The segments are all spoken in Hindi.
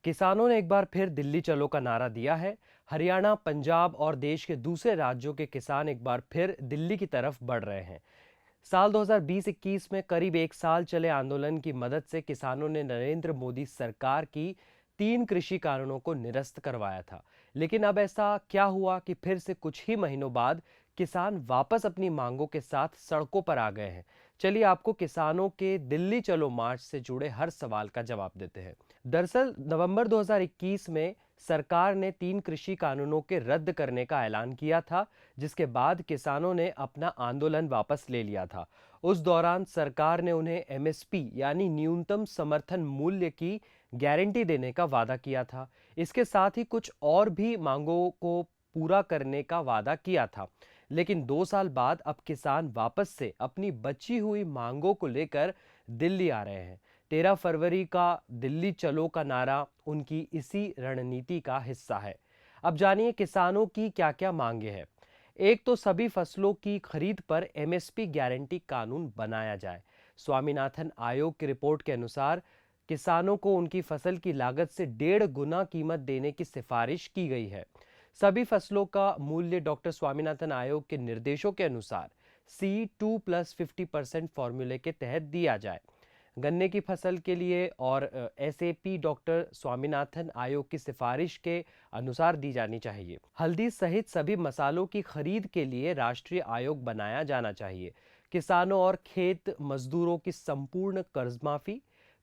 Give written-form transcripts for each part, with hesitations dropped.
किसानों ने एक बार फिर दिल्ली चलो का नारा दिया है। हरियाणा, पंजाब और देश के दूसरे राज्यों के किसान एक बार फिर दिल्ली की तरफ बढ़ रहे हैं। साल 2020-21 में करीब एक साल चले आंदोलन की मदद से किसानों ने नरेंद्र मोदी सरकार की 3 कृषि कानूनों को निरस्त करवाया था। लेकिन अब ऐसा क्या हुआ कि फिर से कुछ ही महीनों बाद किसान वापस अपनी मांगों के साथ सड़कों पर आ गए हैं। चलिए आपको किसानों के दिल्ली चलो मार्च से जुड़े हर सवाल का जवाब देते हैं। दरअसल नवंबर 2021 में सरकार ने 3 कृषि कानूनों के रद्द करने का ऐलान किया था, जिसके बाद किसानों ने अपना आंदोलन वापस ले लिया था। उस दौरान सरकार ने उन्हें एमएसपी यानी न्यूनतम समर्थन मूल्य की गारंटी देने का वादा किया था। इसके साथ ही कुछ और भी मांगों को पूरा करने का वादा किया था। लेकिन 2 साल बाद अब किसान वापस से अपनी बची हुई मांगों को लेकर दिल्ली आ रहे हैं। 13 फरवरी का दिल्ली चलो का नारा उनकी इसी रणनीति का हिस्सा है। अब जानिए किसानों की क्या क्या मांगे हैं। एक तो सभी फसलों की खरीद पर एमएसपी गारंटी कानून बनाया जाए। स्वामीनाथन आयोग की रिपोर्ट के अनुसार किसानों को उनकी फसल की लागत से 1.5 गुना कीमत देने की सिफारिश की गई है। सभी फसलों का मूल्य डॉक्टर स्वामीनाथन आयोग के निर्देशों के अनुसार C2+50% फॉर्मूले के तहत दिया जाए। गन्ने की फसल के लिए और एसएपी डॉक्टर स्वामीनाथन आयोग की सिफारिश के अनुसार दी जानी चाहिए। हल्दी सहित सभी मसालों की खरीद के लिए राष्ट्रीय आयोग बनाया जाना चाहिए। किसानों और खेत मजदूरों की संपूर्ण कर्ज माफी,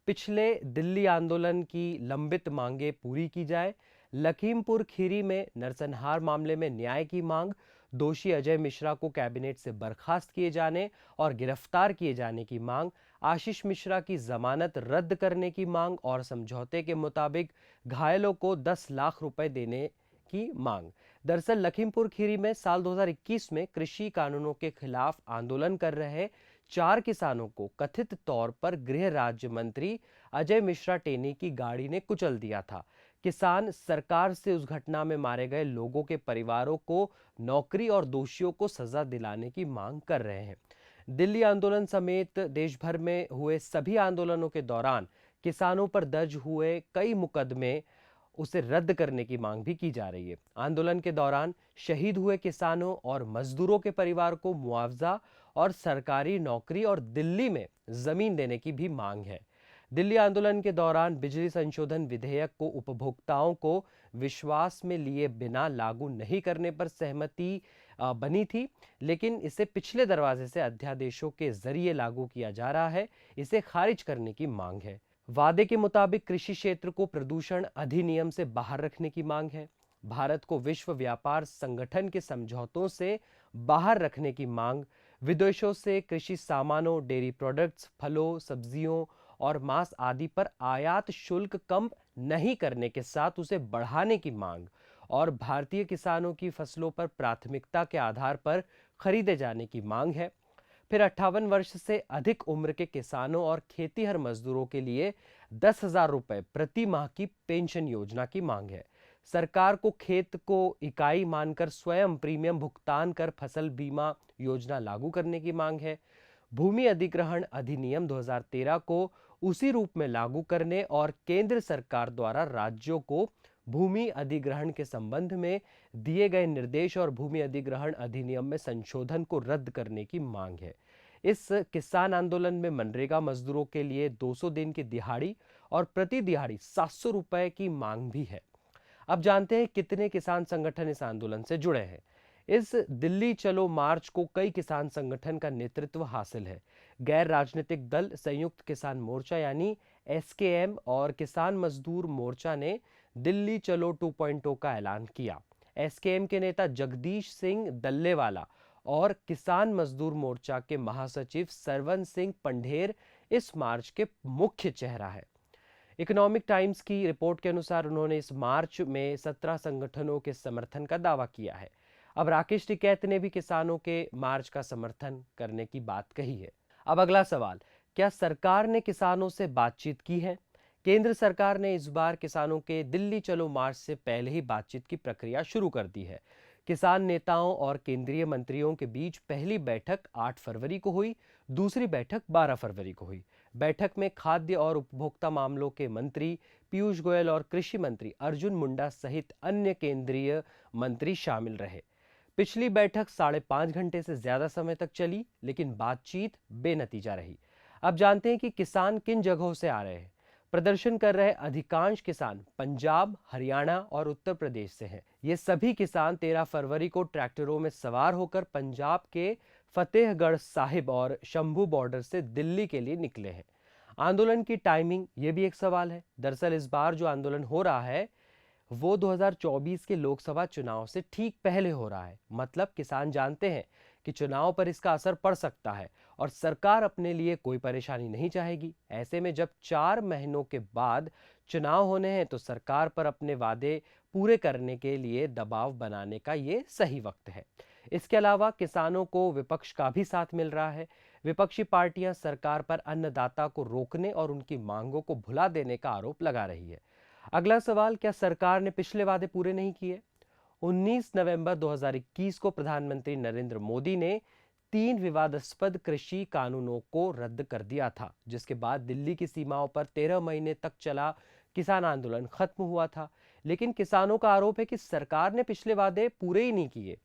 पिछले दिल्ली आंदोलन की लंबित मांगे पूरी की जाए। लखीमपुर खीरी में नरसंहार मामले में न्याय की मांग, दोषी अजय मिश्रा को कैबिनेट से बर्खास्त किए जाने और गिरफ्तार किए जाने की मांग, आशीष मिश्रा की जमानत रद्द करने की मांग और समझौते के मुताबिक घायलों को 10 लाख रुपए देने की मांग। दरअसल लखीमपुर खीरी में साल 2021 में कृषि कानूनों के खिलाफ आंदोलन कर रहे 4 किसानों को कथित तौर पर गृह राज्य मंत्री अजय मिश्रा टेनी की गाड़ी ने कुचल दिया था। किसान सरकार से उस घटना में मारे गए लोगों के परिवारों को नौकरी और दोषियों को सजा दिलाने की मांग कर रहे हैं। दिल्ली आंदोलन समेत देश भर में हुए सभी आंदोलनों के दौरान किसानों पर दर्ज हुए कई मुकदमे उसे रद्द करने की मांग भी की जा रही है। आंदोलन के दौरान शहीद हुए किसानों और मजदूरों के परिवार को मुआवजा और सरकारी नौकरी और दिल्ली में जमीन देने की भी मांग है। दिल्ली आंदोलन के दौरान बिजली संशोधन विधेयक को उपभोक्ताओं को विश्वास में लिए बिना लागू नहीं करने पर सहमति बनी थी, लेकिन इसे पिछले दरवाजे से अध्यादेशों के जरिए लागू किया जा रहा है। इसे खारिज करने की मांग है। वादे के मुताबिक कृषि क्षेत्र को प्रदूषण अधिनियम से बाहर रखने की मांग है। भारत को विश्व व्यापार संगठन के समझौतों से बाहर रखने की मांग, विदेशों से कृषि सामानों, डेयरी प्रोडक्ट्स, फलों, सब्जियों और मांस आदि पर आयात शुल्क कम नहीं करने के साथ उसे बढ़ाने की मांग और भारतीय किसानों की फसलों पर प्राथमिकता के आधार पर खरीदे जाने की मांग है। फिर 58 वर्ष से अधिक उम्र के किसानों और खेतीहर मजदूरों के लिए 10,000 रुपए प्रति माह की पेंशन योजना की मांग है। सरकार को खेत को इकाई मानकर स्वयं प्रीमियम भुगतान कर फसल बीमा योजना लागू करने की मांग है। भूमि अधिग्रहण अधिनियम 2013 को उसी रूप में लागू करने और केंद्र सरकार द्वारा राज्यों को भूमि अधिग्रहण के संबंध में दिए गए निर्देश और भूमि अधिग्रहण अधिनियम में संशोधन को रद्द करने की मांग है। इस किसान आंदोलन में मनरेगा मजदूरों के लिए 200 दिन की दिहाड़ी और प्रति दिहाड़ी 700 रुपए की मांग भी है। अब जानते हैं कितने किसान संगठन इस आंदोलन से जुड़े हैं। इस दिल्ली चलो मार्च को कई किसान संगठन का नेतृत्व हासिल है। गैर राजनीतिक दल संयुक्त किसान मोर्चा यानी एसकेएम और किसान मजदूर मोर्चा ने दिल्ली चलो 2.0 का ऐलान किया। एसकेएम के नेता जगदीश सिंह दल्लेवाला और किसान मजदूर मोर्चा के महासचिव सरवन सिंह पंढेर इस मार्च के मुख्य चेहरा है। इकोनॉमिक टाइम्स की रिपोर्ट के अनुसार उन्होंने इस मार्च में 17 संगठनों के समर्थन का दावा किया है। अब राकेश टिकैत ने भी किसानों के मार्च का समर्थन करने की बात कही है। अब अगला सवाल, क्या सरकार ने किसानों से बातचीत की है? केंद्र सरकार ने इस बार किसानों के दिल्ली चलो मार्च से पहले ही बातचीत की प्रक्रिया शुरू कर दी है। किसान नेताओं और केंद्रीय मंत्रियों के बीच पहली बैठक 8 फरवरी को हुई, दूसरी बैठक 12 फरवरी को हुई। बैठक में खाद्य और उपभोक्ता मामलों के मंत्री पीयूष गोयल और कृषि मंत्री अर्जुन मुंडा सहित अन्य केंद्रीय मंत्री शामिल रहे। पिछली बैठक 5.5 घंटे से ज्यादा समय तक चली, लेकिन बातचीत बेनतीजा रही। अब जानते हैं कि किसान किन जगहों से आ रहे हैं। प्रदर्शन कर रहे अधिकांश किसान पंजाब, हरियाणा और उत्तर प्रदेश से हैं। ये सभी किसान 13 फरवरी को ट्रैक्टरों में सवार होकर पंजाब के फतेहगढ़ साहिब और शंभू बॉर्डर से दिल्ली के लिए निकले हैं। आंदोलन की टाइमिंग ये भी एक सवाल है। दरअसल इस बार जो आंदोलन हो रहा है वो 2024 के लोकसभा चुनाव से ठीक पहले हो रहा है। मतलब किसान जानते हैं कि चुनाव पर इसका असर पड़ सकता है और सरकार अपने लिए कोई परेशानी नहीं चाहेगी। ऐसे में जब 4 महीनों के बाद चुनाव होने हैं तो सरकार पर अपने वादे पूरे करने के लिए दबाव बनाने का ये सही वक्त है। इसके अलावा किसानों को विपक्ष का भी साथ मिल रहा है। विपक्षी पार्टियां सरकार पर अन्नदाता को रोकने और उनकी मांगों को भुला देने का आरोप लगा रही है। अगला सवाल, क्या सरकार ने पिछले वादे पूरे नहीं किए? 19 नवंबर 2021 को प्रधानमंत्री नरेंद्र मोदी ने 3 विवादास्पद कृषि कानूनों को रद्द कर दिया था, जिसके बाद दिल्ली की सीमाओं पर 13 महीने तक चला किसान आंदोलन खत्म हुआ था। लेकिन किसानों का आरोप है कि सरकार ने पिछले वादे पूरे ही नहीं किए।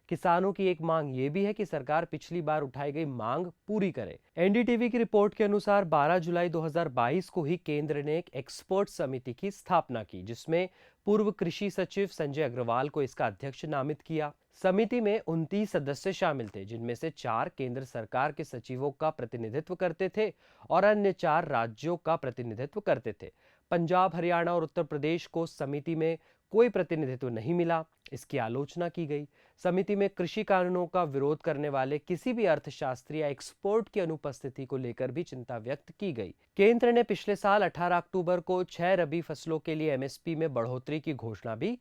किसानों की एक मांग ये भी है कि सरकार पिछली बार उठाई गई मांग पूरी करे। एनडीटीवी की रिपोर्ट के अनुसार 12 जुलाई 2022 को ही केंद्र ने एक एक्सपर्ट समिति की स्थापना की, जिसमें पूर्व कृषि सचिव संजय अग्रवाल को इसका अध्यक्ष नामित किया। समिति में 29 सदस्य शामिल थे, जिनमें से 4 केंद्र सरकार के सचिवों का प्रतिनिधित्व करते थे और अन्य 4 राज्यों का प्रतिनिधित्व करते थे। पंजाब, हरियाणा और उत्तर प्रदेश को समिति में कोई प्रतिनिधित्व नहीं मिला। इसकी आलोचना की गई। समिति में कृषि कानूनों का विरोध करने वाले किसी भी अर्थशास्त्री या एक्सपर्ट की अनुपस्थिति को लेकर भी चिंता व्यक्त की गई। केंद्र ने पिछले साल 18 अक्टूबर को 6 रबी फसलों के लिए एमएसपी में बढ़ोतरी की घोषणा भी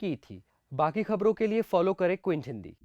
की थी। बाकी खबरों के लिए फॉलो करें क्विंट हिंदी।